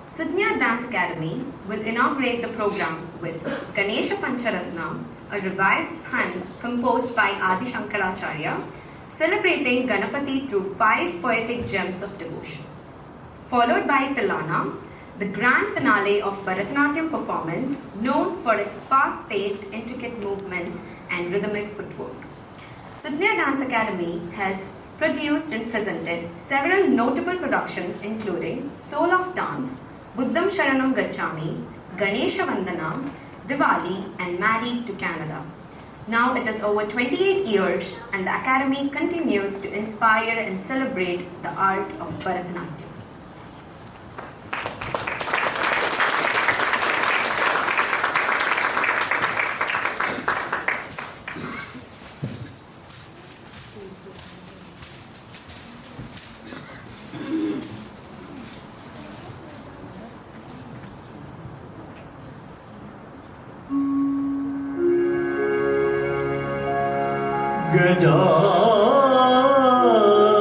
Sidhya Dance Academy will inaugurate the program with Ganesha Pancharatna, a revived hymn composed by Adi Shankaracharya, celebrating Ganapati through 5 poetic gems of devotion. Followed by Tilana, the grand finale of Bharatanatyam performance known for its fast-paced, intricate movements and rhythmic footwork. Sidhya Dance Academy has produced and presented several notable productions including Soul of Dance, Buddham Sharanam Gacchami, Ganesha Vandana, Diwali and Married to Canada. Now it is over 28 years and the Academy continues to inspire and celebrate the art of Bharatanatyam.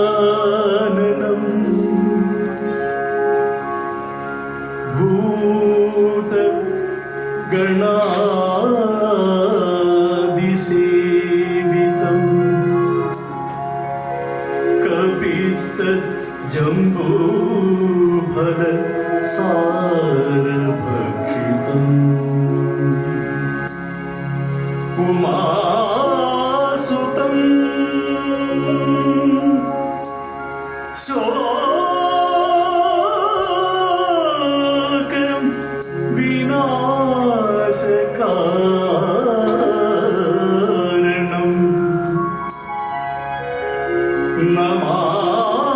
गजाननं भूतगणादिसेवितं कपित्तजम्बूफलसारभक्षितम् उमासुतं शोकं विनाशकारणं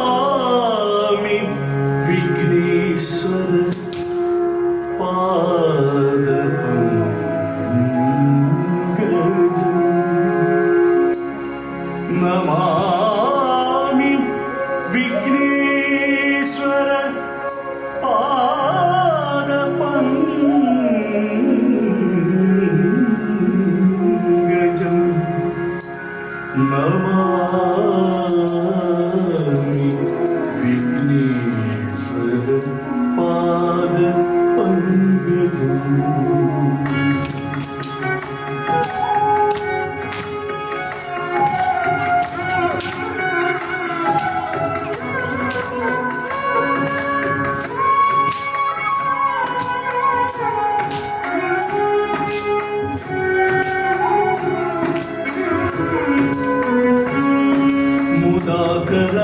Namami Vighneshwar Namami Vighneshwar पादपङ्कजं Namami Vighneshwar पादपङ्कजम्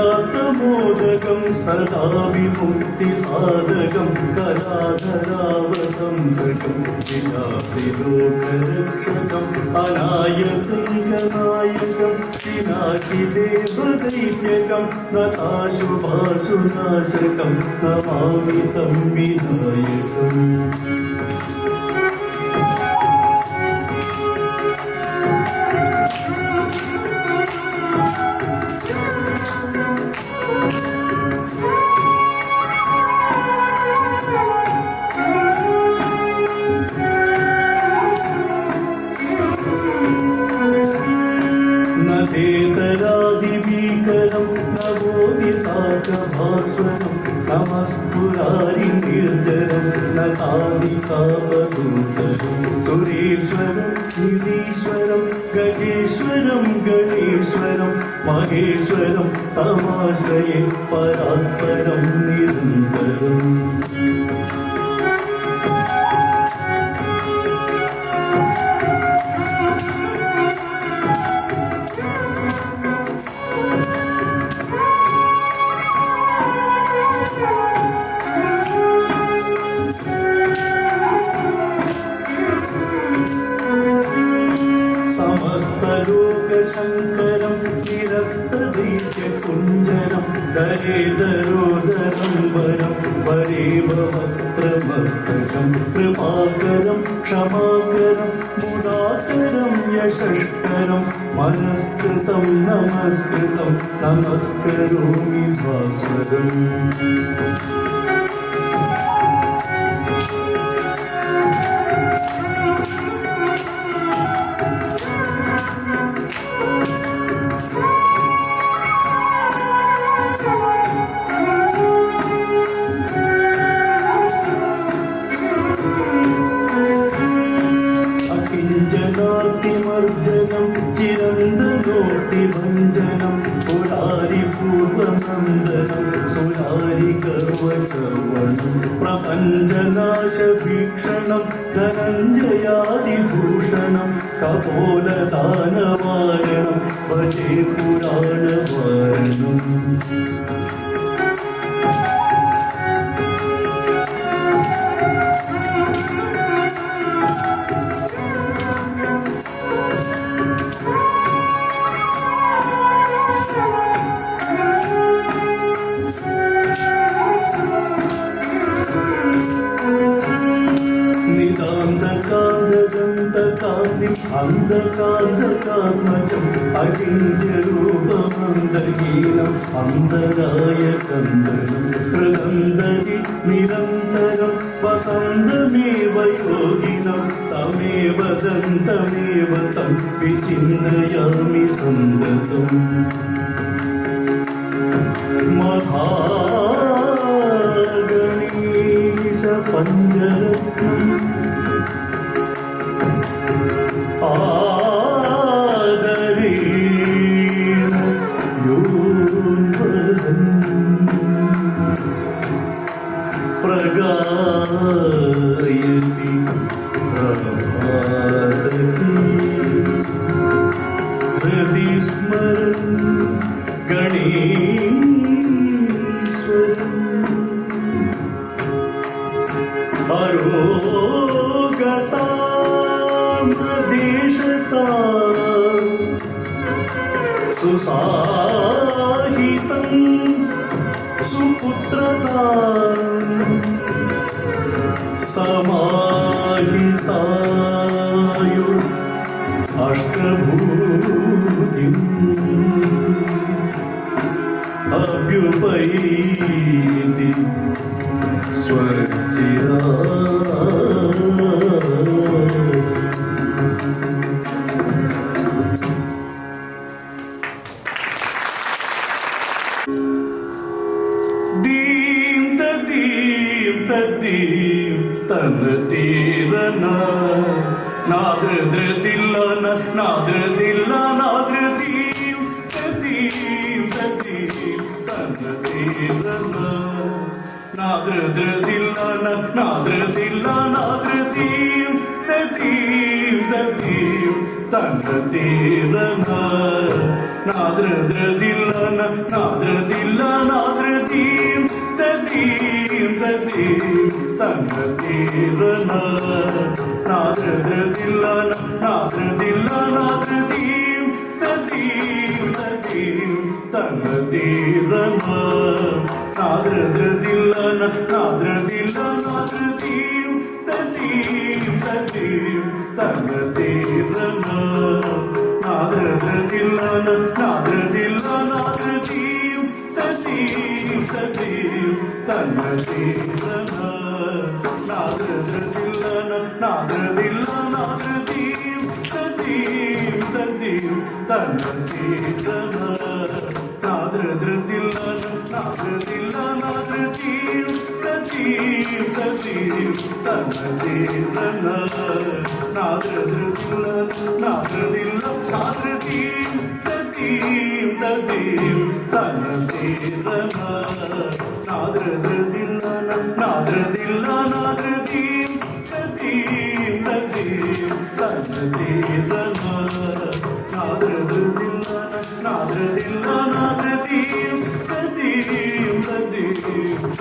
मुदाकरातमोदकं सदा विमुक्तिसाधकं कराधरावसंसकं विलासिलोकरक्षकम् अनायकैकनायकं विनाशिदेवदैत्यकं नताशुभाशुनाशकं नमामि तं विनायकम् नेतरादिभीकरं नवोदिताकभास्वरं नमस्फुरारि निर्जरं नतादितापदूतरं सुरेश्वरं निरीश्वरं गणेश्वरं गणेश्वरं महेश्वरं तमाश्रये परात्परं निरन्तरम् समस्तलोकशङ्करं निरस्तदैत्यकुञ्जरं दरेदरोदरं वरं वरेववक्त्रमस्तकं कृपाकरं क्षमाकरं मुदाकरं यशस्करं मनस्कृतं नमस्कृतं नमस्करोमि भास्वरम् വിമുക്തിഭഞ്ജനം പുരാരിപൂർവനന്ദനം സുരാരികർവചർവണം പ്രപഞ്ചനാശഭീക്ഷണം ധനഞ്ജയാദിഭൂഷണം കപോലദാനവാരണം ഭജേ പുരാണവാരണം നിതാന്തകാന്തകാന്തി അന്ധകാന്തകാത്മജം അചിന്യരൂപമന്തഹീനം അന്തരായകന്ധനം ഹൃദന്തതി നിരന്തരം വസന്തമേവ യോഗിനം തമേവ ദന്തമേവ തം വിചിന്തയാമി സന്തതം മഹാഗണേശ പഞ്ചരത്നം ആദരേണ യോൻവദൻ പ്രഗായതി പ്രഭാതകേ ഹൃദി സ്മരൻ ഗണേശ്വരൻ അരോഗതാമദേശതാ സുസാഹിതം സുപുത്രതാ സമാഹിതായോ അഷ്ടഭൂതിം അഭ്യുപൈതി സ്വച്ചിരാ ദീം തദീം തനതീരന നാദ്രദ്രതില്ലന നാദ്രതില്ല നാദ്രദീം തദീം തനതീരന നാദ്രദ്രതില്ലന നാദ്രതില്ല നാദ്രദീം തദീം തനതീരന നാദ്രദ്രതില്ലന നാദ്രതില്ല നാദ്രദീം തദീം തനതീരന നാദ്രദ്രതില്ലന നാദ്രതില്ല നാദ്രദീം തദീം തനതീരന നാദ്രദ്രതില്ലന നാദ്രതില്ല നാദ്രദീം തദീം തനതീരന നാദ്രദ്രതില്ലന നാദ്രതില്ല നാദ്രദീം തദീം തനതീരന നാദ്രദ്രതില്ലന നാദ്രതില്ല നാദ്രദീം തദീം തനതീരന നാദ്രദ്രതില്ലന നാദ്രതില്ല നാദ്രദീം തദീം തനതീരന നാദ്രദ്രതില്ലന നാദ്രതില്ല നാദ്രദീം തദീം തനതീരന നാദ്രദ്രതില്ലന നാദ്രതില്ല നാദ്രദീം തദീം തനതീരന നാദ്രദ്രതില്ലന നാദ്രതില്ല നാദ്രദീം തദീം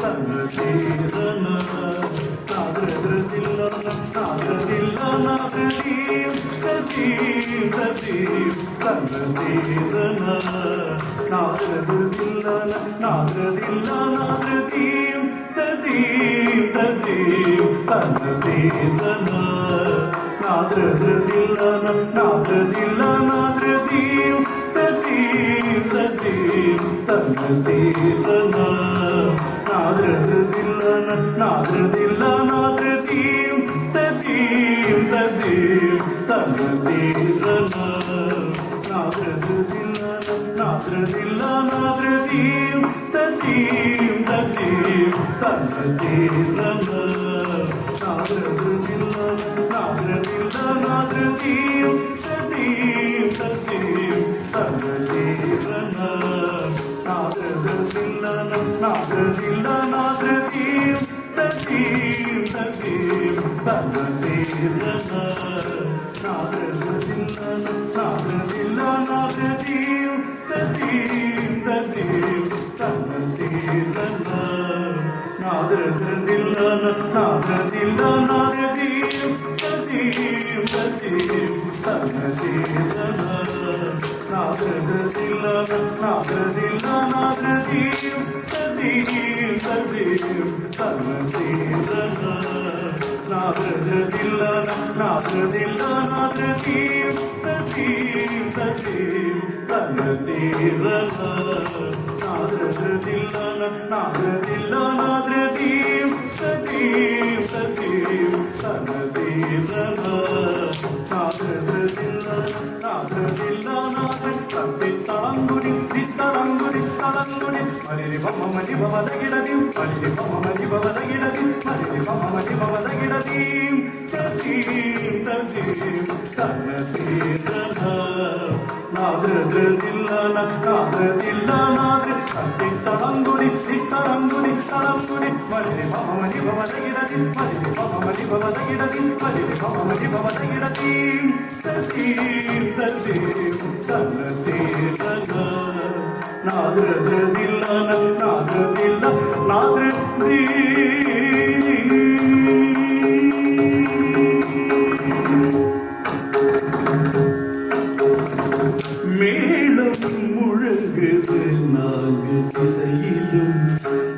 തനതീരന നാദ്രദ്രതില്ലന നാദ്രതില്ല നാദ്രദീം തദീം തനതീരന നാദ്രദ്രതില്ലന നാദ്രതില്ല നാദ്രദീം തദീം തനതീരന നാദ്രദ്രതില്ലന നാദ്രതില്ല നാദ്രദീം തദീം തനതീരന നാദ്രദ്രതില്ലന നാദ്രതില്ല നാദ്രദീം തദീം തനതീരന നാദ്രദ്രതില്ലന നാദ്രതില്ല നാദ്രദീം തദീം തനതീരന നാദ്രദ്രതില്ലന നാദ്രതില്ല നാദ്രദീം തദീം மேளம் முழங்குது நான்கு திசையிலும்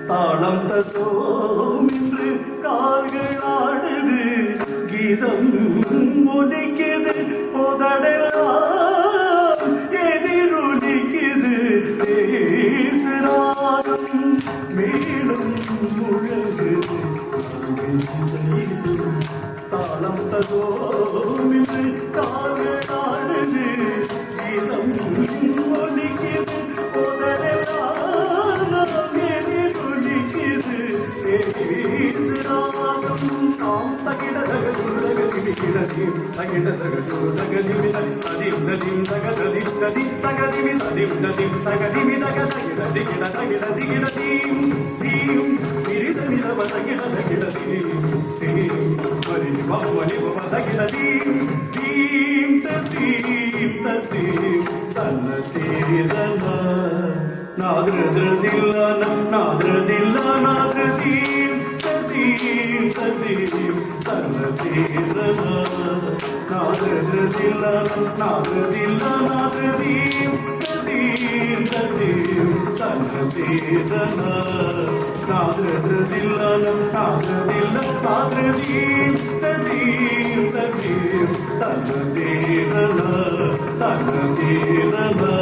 தாளம் தசோம் என்று கால்கள் ஆடுது கீதம் ஒலிக்குது உதடெல்லாம் எதிரொலிக்குது பேசுறாகம் மேளம் முழங்குது நான்கு திசையிலும் தாளம் தசோம் என்று கால்கள் ஆடுது கீதம் ஒலிக்குது உதடெல்லாம் எதிரொலிக்குது பேசுறாகம் நாம் Tanna